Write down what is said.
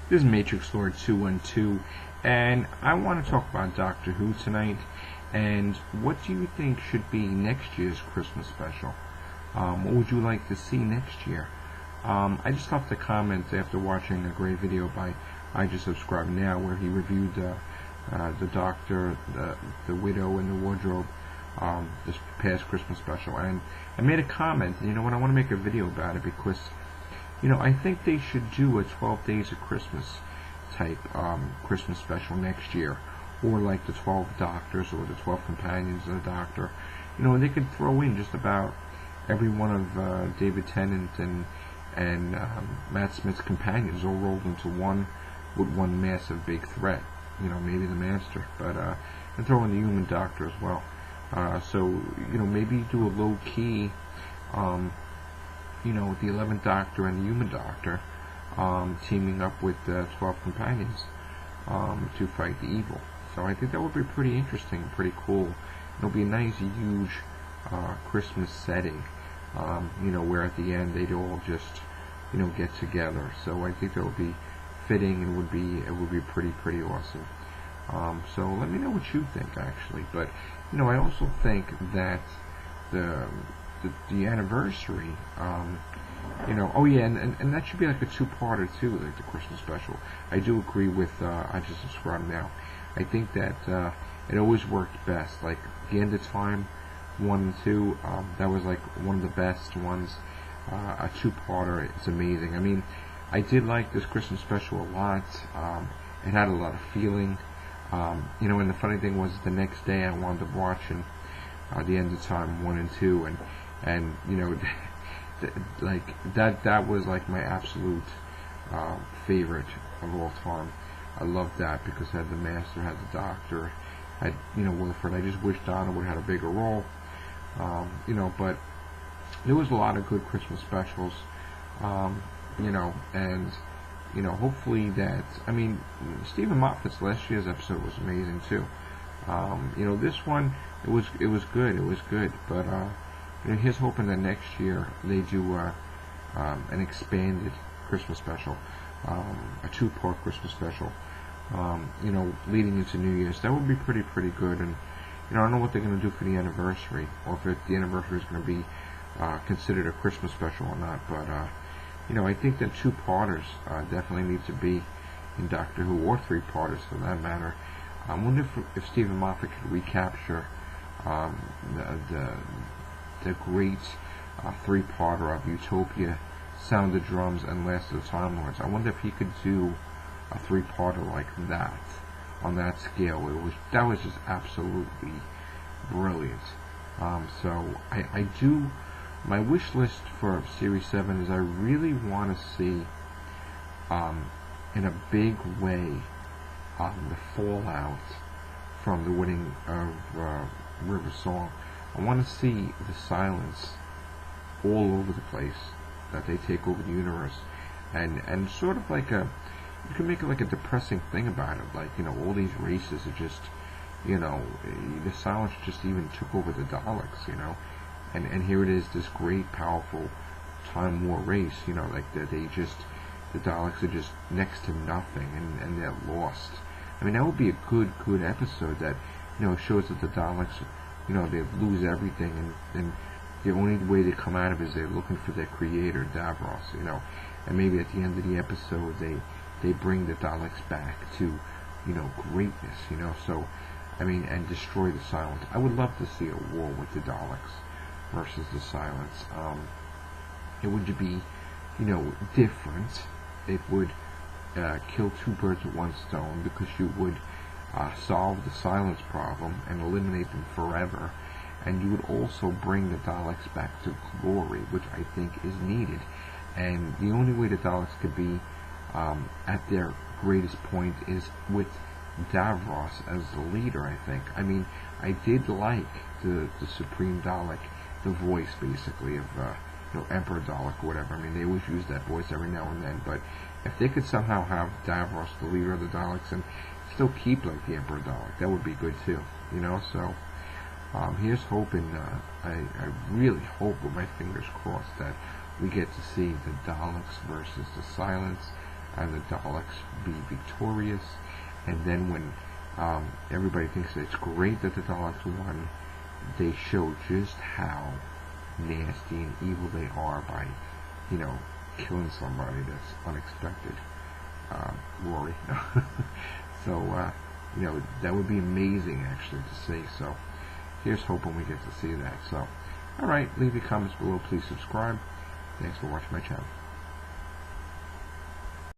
This is Matrix Lord 212, and I want to talk about Doctor Who tonight. And what do you think should be next year's Christmas special? What would you like to see next year? I just left a comment after watching a great video by I Just Subscribe Now, where he reviewed the Doctor, the Widow, and the Wardrobe this past Christmas special. And I made a comment. You know what? I want to make a video about it because, you know, I think they should do a 12 Days of Christmas type Christmas special next year, or like the 12 Doctors or the 12 Companions of the Doctor. You know, and they could throw in just about every one of David Tennant and Matt Smith's companions all rolled into one with one massive big threat. You know, maybe the Master, but and throw in the Human Doctor as well. So, you know, maybe do a low key. You know, the 11th Doctor and the Human Doctor teaming up with the 12 Companions to fight the evil. So I think that would be pretty interesting, pretty cool. It'll be a nice, huge Christmas setting, you know, where at the end they'd all just, you know, get together. So I think that would be fitting and it would be pretty awesome. So let me know what you think, actually. But, you know, I also think that the anniversary, you know, oh yeah, and that should be like a two-parter too, like the Christmas special. I do agree with I Just Subscribe Now. I think that it always worked best. Like the End of Time 1 and 2, that was like one of the best ones. A two-parter, it's amazing. I mean, I did like this Christmas special a lot. It had a lot of feeling. You know, and the funny thing was, the next day I wound up watching the End of Time 1 and 2, and you know, like that was like my absolute favorite of all time. I loved that because it had the Master, had the Doctor, had, you know, Wilfred. I just wish Donna would have had a bigger role. You know, but there was a lot of good Christmas specials. You know, and you know, hopefully that, I mean, Stephen Moffat's last year's episode was amazing too. You know, this one, it was good, but you know, here's hoping that next year they do an expanded Christmas special, a two-part Christmas special, you know, leading into New Year's. That would be pretty good. And you know, I don't know what they're going to do for the anniversary, or if the anniversary is going to be considered a Christmas special or not, but you know, I think that two-parters definitely need to be in Doctor Who, or three-parters for that matter. I wonder if Stephen Moffat could recapture the great three-parter of Utopia, Sound of Drums, and Last of the Time Lords. I wonder if he could do a three-parter like that, on that scale. That was just absolutely brilliant. So I do. My wish list for Series 7 is I really want to see, in a big way, the fallout from the winning of River Song. I want to see the silence all over the place, that they take over the universe, and sort of like you can make it like a depressing thing about it, like, you know, all these races are just, you know, the silence just even took over the Daleks, you know. And here it is, this great, powerful Time War race, you know, like the Daleks are just next to nothing, and they're lost. I mean, that would be a good episode that, you know, shows that the Daleks, you know, they lose everything, and the only way they come out of it is they're looking for their creator, Davros, you know, and maybe at the end of the episode they bring the Daleks back to, you know, greatness, you know. So, I mean, and destroy the silence. I would love to see a war with the Daleks versus the silence. It would be, you know, different. It would kill two birds with one stone, because you would solve the silence problem and eliminate them forever, and you would also bring the Daleks back to glory, which I think is needed. And the only way the Daleks could be at their greatest point is with Davros as the leader, I think. I mean, I did like the Supreme Dalek, the voice basically of you know, Emperor Dalek or whatever. I mean, they always use that voice every now and then, but if they could somehow have Davros, the leader of the Daleks, and still keep like the Emperor Dalek, that would be good too, you know. So here's hoping, I really hope with my fingers crossed that we get to see the Daleks versus the Silence. and the Daleks be victorious. And then when everybody thinks that it's great that the Daleks won, they show just how nasty and evil they are by, killing somebody that's unexpected. Rory. So, that would be amazing actually to see. So, here's hoping we get to see that. So, alright, leave your comments below. Please subscribe. Thanks for watching my channel.